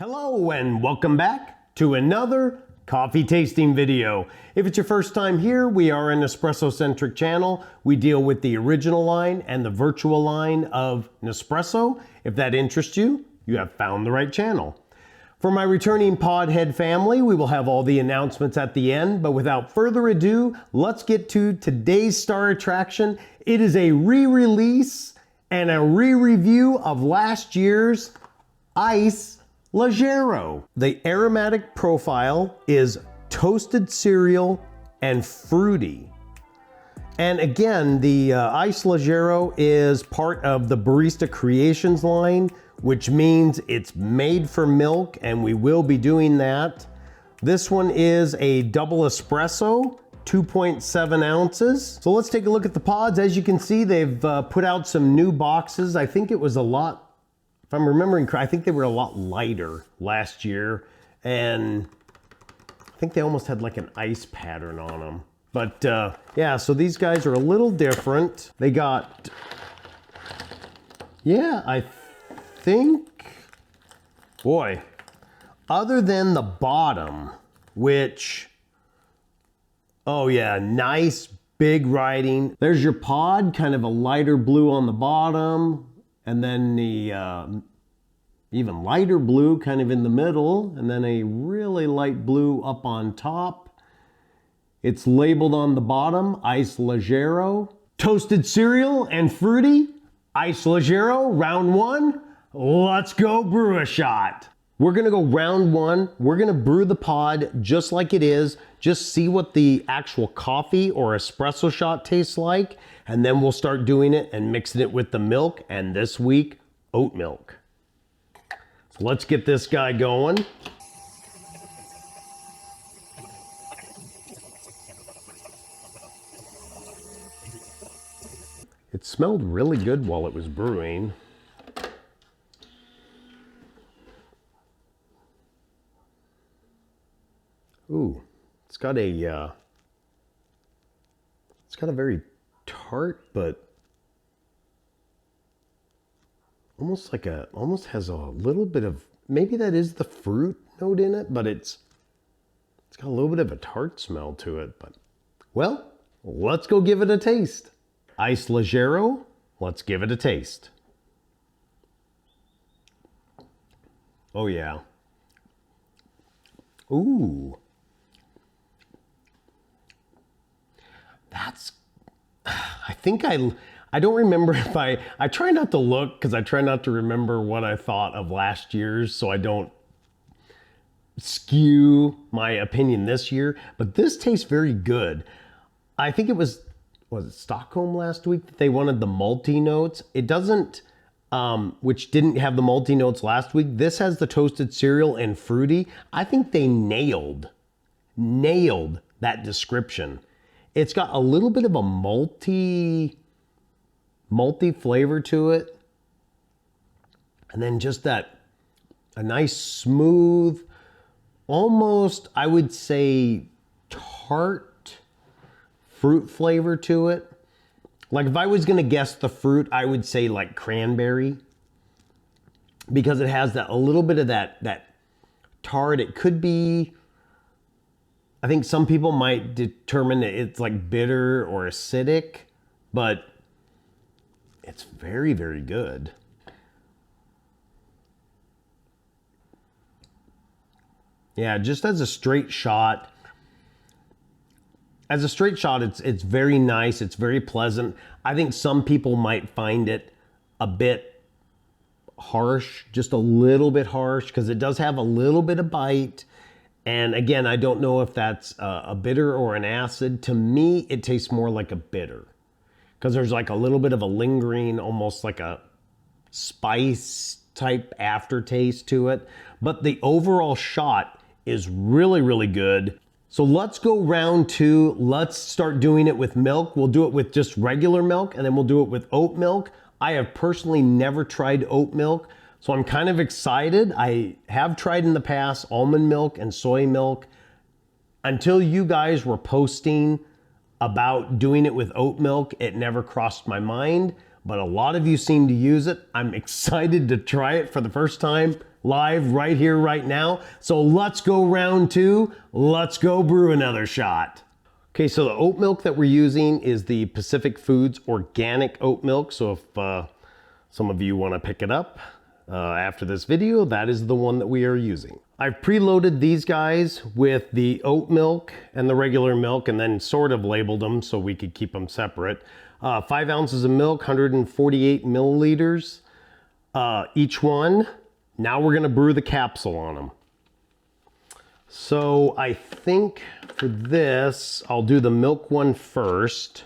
Hello and welcome back to another coffee tasting video. If it's your first time here, we are an espresso-centric channel. We deal with the original line and the virtual line of Nespresso. If that interests you, you have found the right channel. For my returning podhead family, we will have all the announcements at the end, but without further ado, let's get to today's star attraction. It is a re-release and a re-review of last year's Ice Leggero. The aromatic profile is toasted cereal and fruity. And again, the Ice Leggero is part of the Barista Creations line, which means it's made for milk, and we will be doing that. This one is a double espresso, 2.7 ounces. So let's take a look at the pods. As you can see, they've put out some new boxes. I think it was a lot, if I'm remembering correctly, I think they were a lot lighter last year, and I think they almost had like an ice pattern on them. But yeah, so these guys are a little different. They got, yeah, I think, boy, other than the bottom, which, oh yeah, nice big writing. There's your pod, kind of a lighter blue on the bottom, and then the even lighter blue kind of in the middle, and then a really light blue up on top. It's labeled on the bottom, Ice Leggero. Toasted cereal and fruity, Ice Leggero, round one. Let's go brew a shot. We're gonna go round one. We're gonna brew the pod just like it is, just see what the actual coffee or espresso shot tastes like, and then we'll start doing it and mixing it with the milk, and this week, oat milk. So let's get this guy going. It smelled really good while it was brewing. Ooh, it's got a very tart, but almost has a little bit of, maybe that is the fruit note in it, but it's got a little bit of a tart smell to it. But well, let's go give it a taste. Ice Leggero, let's give it a taste. Oh yeah. Ooh. That's, I think I don't remember if I try not to look, because I try not to remember what I thought of last year's, so I don't skew my opinion this year, but this tastes very good. I think it was it Stockholm last week that they wanted the multi notes? It doesn't, which didn't have the multi notes last week. This has the toasted cereal and fruity. I think they nailed that description. It's got a little bit of a malty flavor to it. And then just a nice smooth, almost, I would say, tart fruit flavor to it. Like if I was gonna guess the fruit, I would say like cranberry, because it has a little bit of that tart. It could be, I think some people might determine that it's like bitter or acidic, but it's very, very good. Yeah, just as a straight shot. As a straight shot, it's very nice. It's very pleasant. I think some people might find it a bit harsh, just a little bit harsh, because it does have a little bit of bite. And again, I don't know if that's a bitter or an acid. To me, it tastes more like a bitter, because there's like a little bit of a lingering, almost like a spice type aftertaste to it. But the overall shot is really, really good. So let's go round two. Let's start doing it with milk. We'll do it with just regular milk, and then we'll do it with oat milk. I have personally never tried oat milk, so I'm kind of excited. I have tried in the past almond milk and soy milk. Until you guys were posting about doing it with oat milk, it never crossed my mind, but a lot of you seem to use it. I'm excited to try it for the first time. live right here, right now. So let's go round two. Let's go brew another shot. Okay, so the oat milk that we're using is the Pacific Foods organic oat milk. So if some of you want to pick it up after this video, that is the one that we are using. I've preloaded these guys with the oat milk and the regular milk and then sort of labeled them so we could keep them separate. 5 ounces of milk, 148 milliliters each one. Now we're gonna brew the capsule on them. So I think for this, I'll do the milk one first.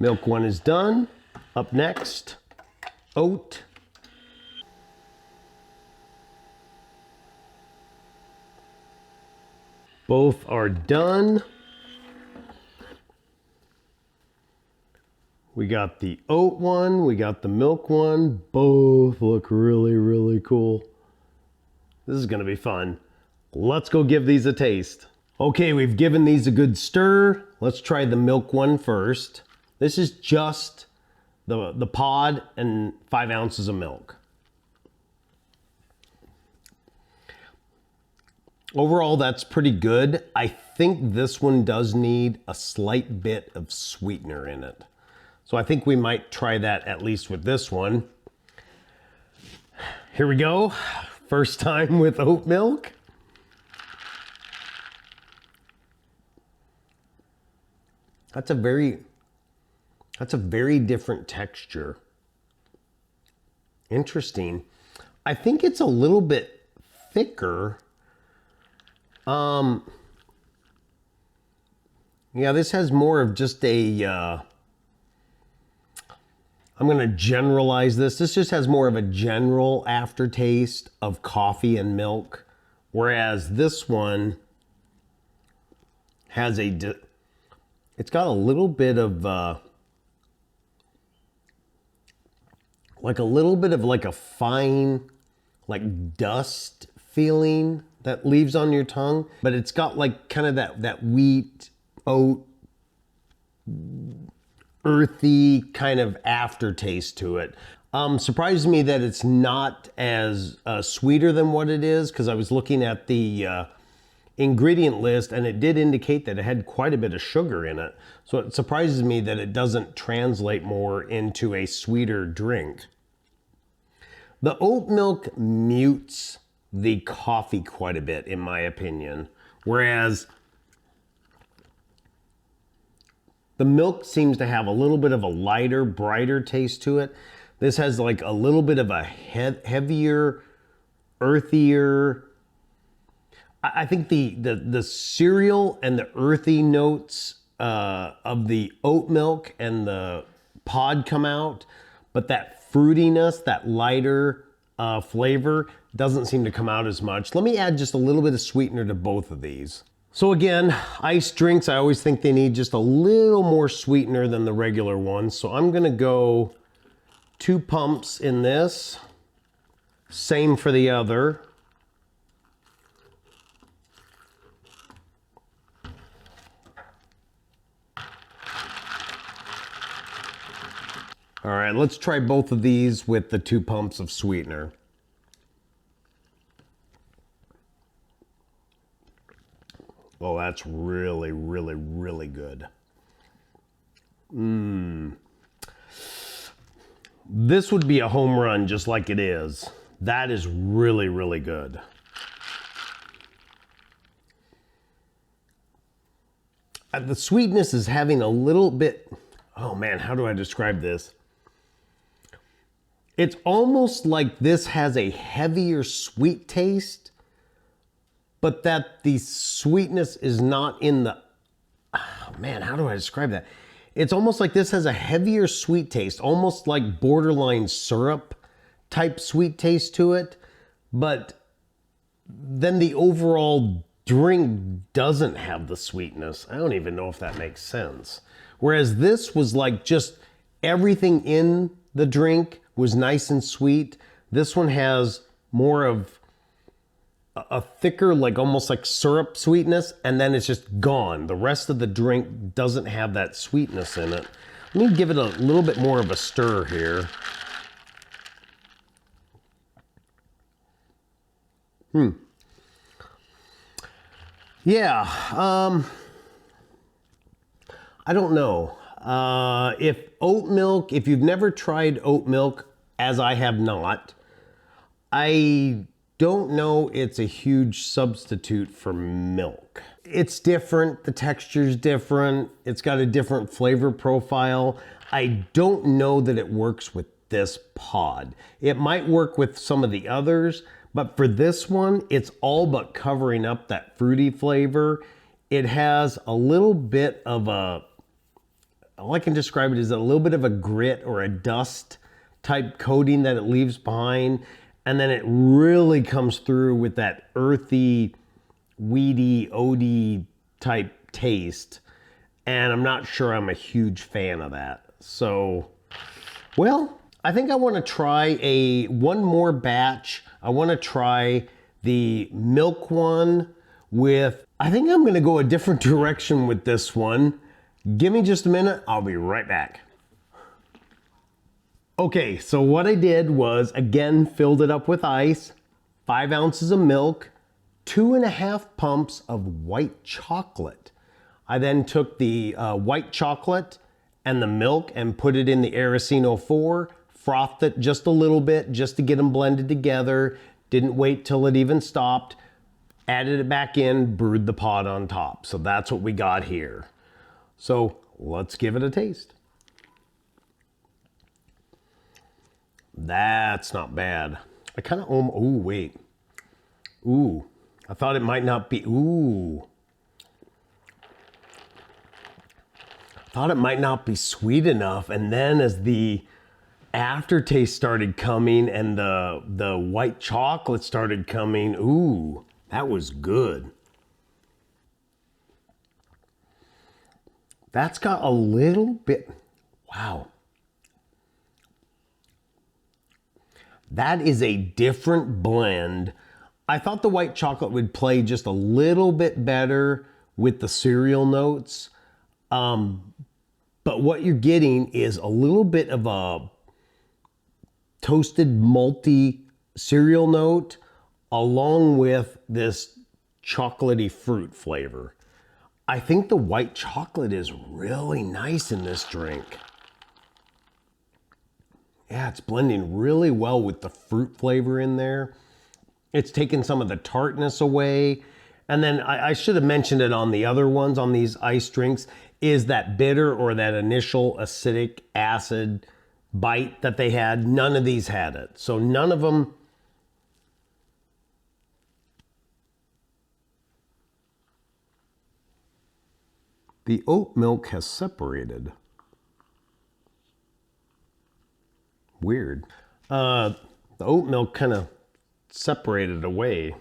Milk one is done. Up next, oat. Both are done. We got the oat one, we got the milk one. Both look really, really cool. This is gonna be fun. Let's go give these a taste. Okay, we've given these a good stir. Let's try the milk one first. This is just the pod and 5 ounces of milk. Overall, that's pretty good. I think this one does need a slight bit of sweetener in it. So I think we might try that at least with this one. Here we go. First time with oat milk. That's a very different texture. Interesting. I think it's a little bit thicker. Yeah, this has more of just a, I'm gonna generalize this. This just has more of a general aftertaste of coffee and milk, whereas this one has it's got a little bit of, like a little bit of like a fine, like dust feeling that leaves on your tongue, but it's got like kind of that wheat, oat, earthy kind of aftertaste to it. Surprised me that it's not as sweeter than what it is, because I was looking at the ingredient list and it did indicate that it had quite a bit of sugar in it. So it surprises me that it doesn't translate more into a sweeter drink. The oat milk mutes the coffee quite a bit, in my opinion, whereas the milk seems to have a little bit of a lighter, brighter taste to it. This has like a little bit of a heavier, earthier. I think the cereal and the earthy notes of the oat milk and the pod come out, but that fruitiness, that lighter flavor doesn't seem to come out as much. Let me add just a little bit of sweetener to both of these. So again, iced drinks, I always think they need just a little more sweetener than the regular ones. So I'm gonna go 2 pumps in this. Same for the other. All right, let's try both of these with the 2 pumps of sweetener. Oh, that's really, really, really good. This would be a home run just like it is. That is really, really good. The sweetness is having a little bit, oh man, how do I describe this? It's almost like this has a heavier sweet taste, but that the sweetness is not in the, oh man, how do I describe that? It's almost like this has a heavier sweet taste, almost like borderline syrup type sweet taste to it, but then the overall drink doesn't have the sweetness. I don't even know if that makes sense. Whereas this was like just everything in the drink was nice and sweet. This one has more of a thicker, like almost like syrup sweetness, and then it's just gone. The rest of the drink doesn't have that sweetness in it. Let me give it a little bit more of a stir here. Yeah, I don't know. If oat milk, if you've never tried oat milk, as I have not, I don't know it's a huge substitute for milk. It's different, the texture's different, it's got a different flavor profile. I don't know that it works with this pod. It might work with some of the others, but for this one, it's all but covering up that fruity flavor. It has a little bit of a, all I can describe it as a little bit of a grit or a dust type coating that it leaves behind. And then it really comes through with that earthy, weedy, oaty type taste. And I'm not sure I'm a huge fan of that. So, well, I think I want to try one more batch. I want to try the milk one with, I think I'm going to go a different direction with this one. Give me just a minute. I'll be right back. Okay, so what I did was, again, filled it up with ice, 5 ounces of milk, 2.5 pumps of white chocolate. I then took the white chocolate and the milk and put it in the Aerosino 4, frothed it just a little bit just to get them blended together, didn't wait till it even stopped, added it back in, brewed the pod on top. So that's what we got here. So let's give it a taste. That's not bad. I kind of, oh wait. Ooh, I thought it might not be, ooh. I thought it might not be sweet enough. And then as the aftertaste started coming and the white chocolate started coming, ooh, that was good. That's got a little bit, wow. That is a different blend. I thought the white chocolate would play just a little bit better with the cereal notes. But what you're getting is a little bit of a toasted malty cereal note along with this chocolatey fruit flavor. I think the white chocolate is really nice in this drink. Yeah, it's blending really well with the fruit flavor in there. It's taking some of the tartness away. And then I should have mentioned it on the other ones, on these ice drinks, is that bitter or that initial acidic acid bite that they had. None of these had it. So none of them. The oat milk has separated. Weird. The oat milk kind of separated away.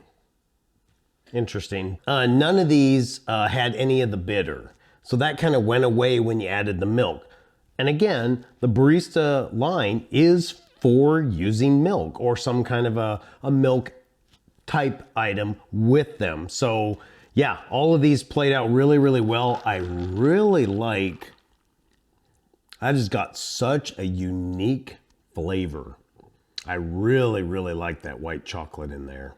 Interesting. None of these had any of the bitter. So that kind of went away when you added the milk. And again, the barista line is for using milk or some kind of a milk type item with them. So yeah, all of these played out really, really well. I really like, I just got such a unique flavor. I really, really like that white chocolate in there.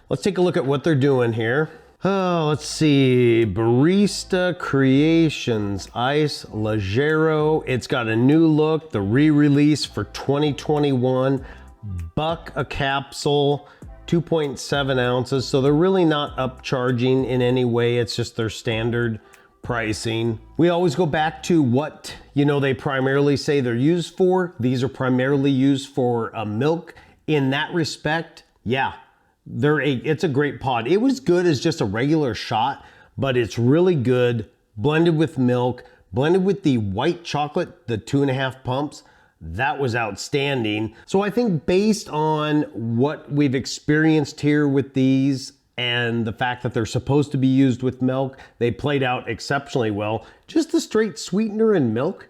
Let's take a look at what they're doing here. Oh, let's see. Barista Creations Ice Leggero. It's got a new look, the re-release for 2021. $1 a capsule, 2.7 ounces. So they're really not upcharging in any way. It's just their standard pricing. We always go back to what, they primarily say they're used for. These are primarily used for milk. In that respect, yeah, it's a great pod. It was good as just a regular shot, but it's really good blended with milk, blended with the white chocolate, the 2.5 pumps. That was outstanding. So I think based on what we've experienced here with these and the fact that they're supposed to be used with milk, they played out exceptionally well. Just the straight sweetener and milk.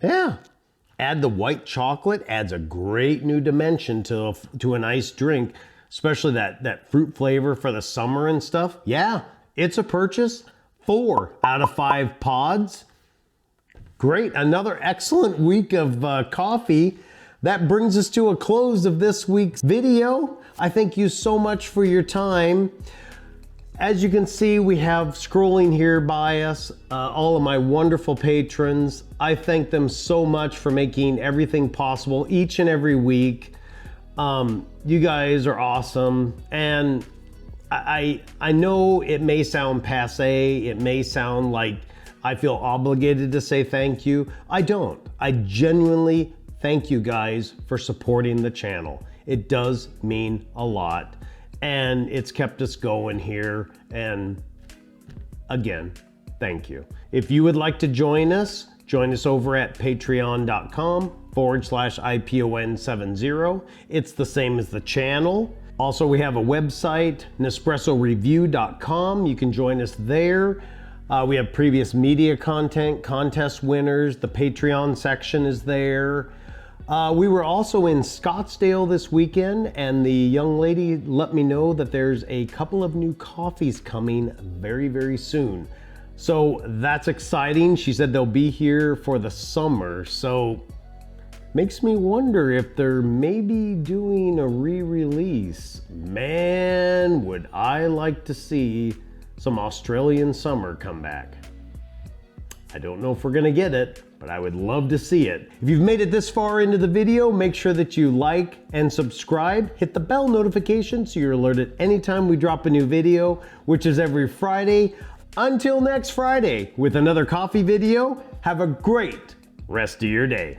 Yeah. Add the white chocolate, adds a great new dimension to an iced drink, especially that fruit flavor for the summer and stuff. Yeah, it's a purchase. 4 out of 5 pods. Great, another excellent week of coffee. That brings us to a close of this week's video. I thank you so much for your time. As you can see, we have scrolling here by us all of my wonderful patrons. I thank them so much for making everything possible each and every week. You guys are awesome, and I know it may sound passé, it may sound like I feel obligated to say thank you. I don't. I genuinely thank you guys for supporting the channel. It does mean a lot, and it's kept us going here, and again, thank you. If you would like to join us over at patreon.com/IPON70. It's the same as the channel. Also, we have a website, NespressoReview.com. You can join us there. We have previous media content, contest winners. The Patreon section is there. We were also in Scottsdale this weekend, and the young lady let me know that there's a couple of new coffees coming very, very soon. So that's exciting. She said they'll be here for the summer. So makes me wonder if they're maybe doing a re-release. Man, would I like to see some Australian summer come back. I don't know if we're gonna get it, but I would love to see it. If you've made it this far into the video, make sure that you like and subscribe. Hit the bell notification so you're alerted anytime we drop a new video, which is every Friday. Until next Friday with another coffee video, have a great rest of your day.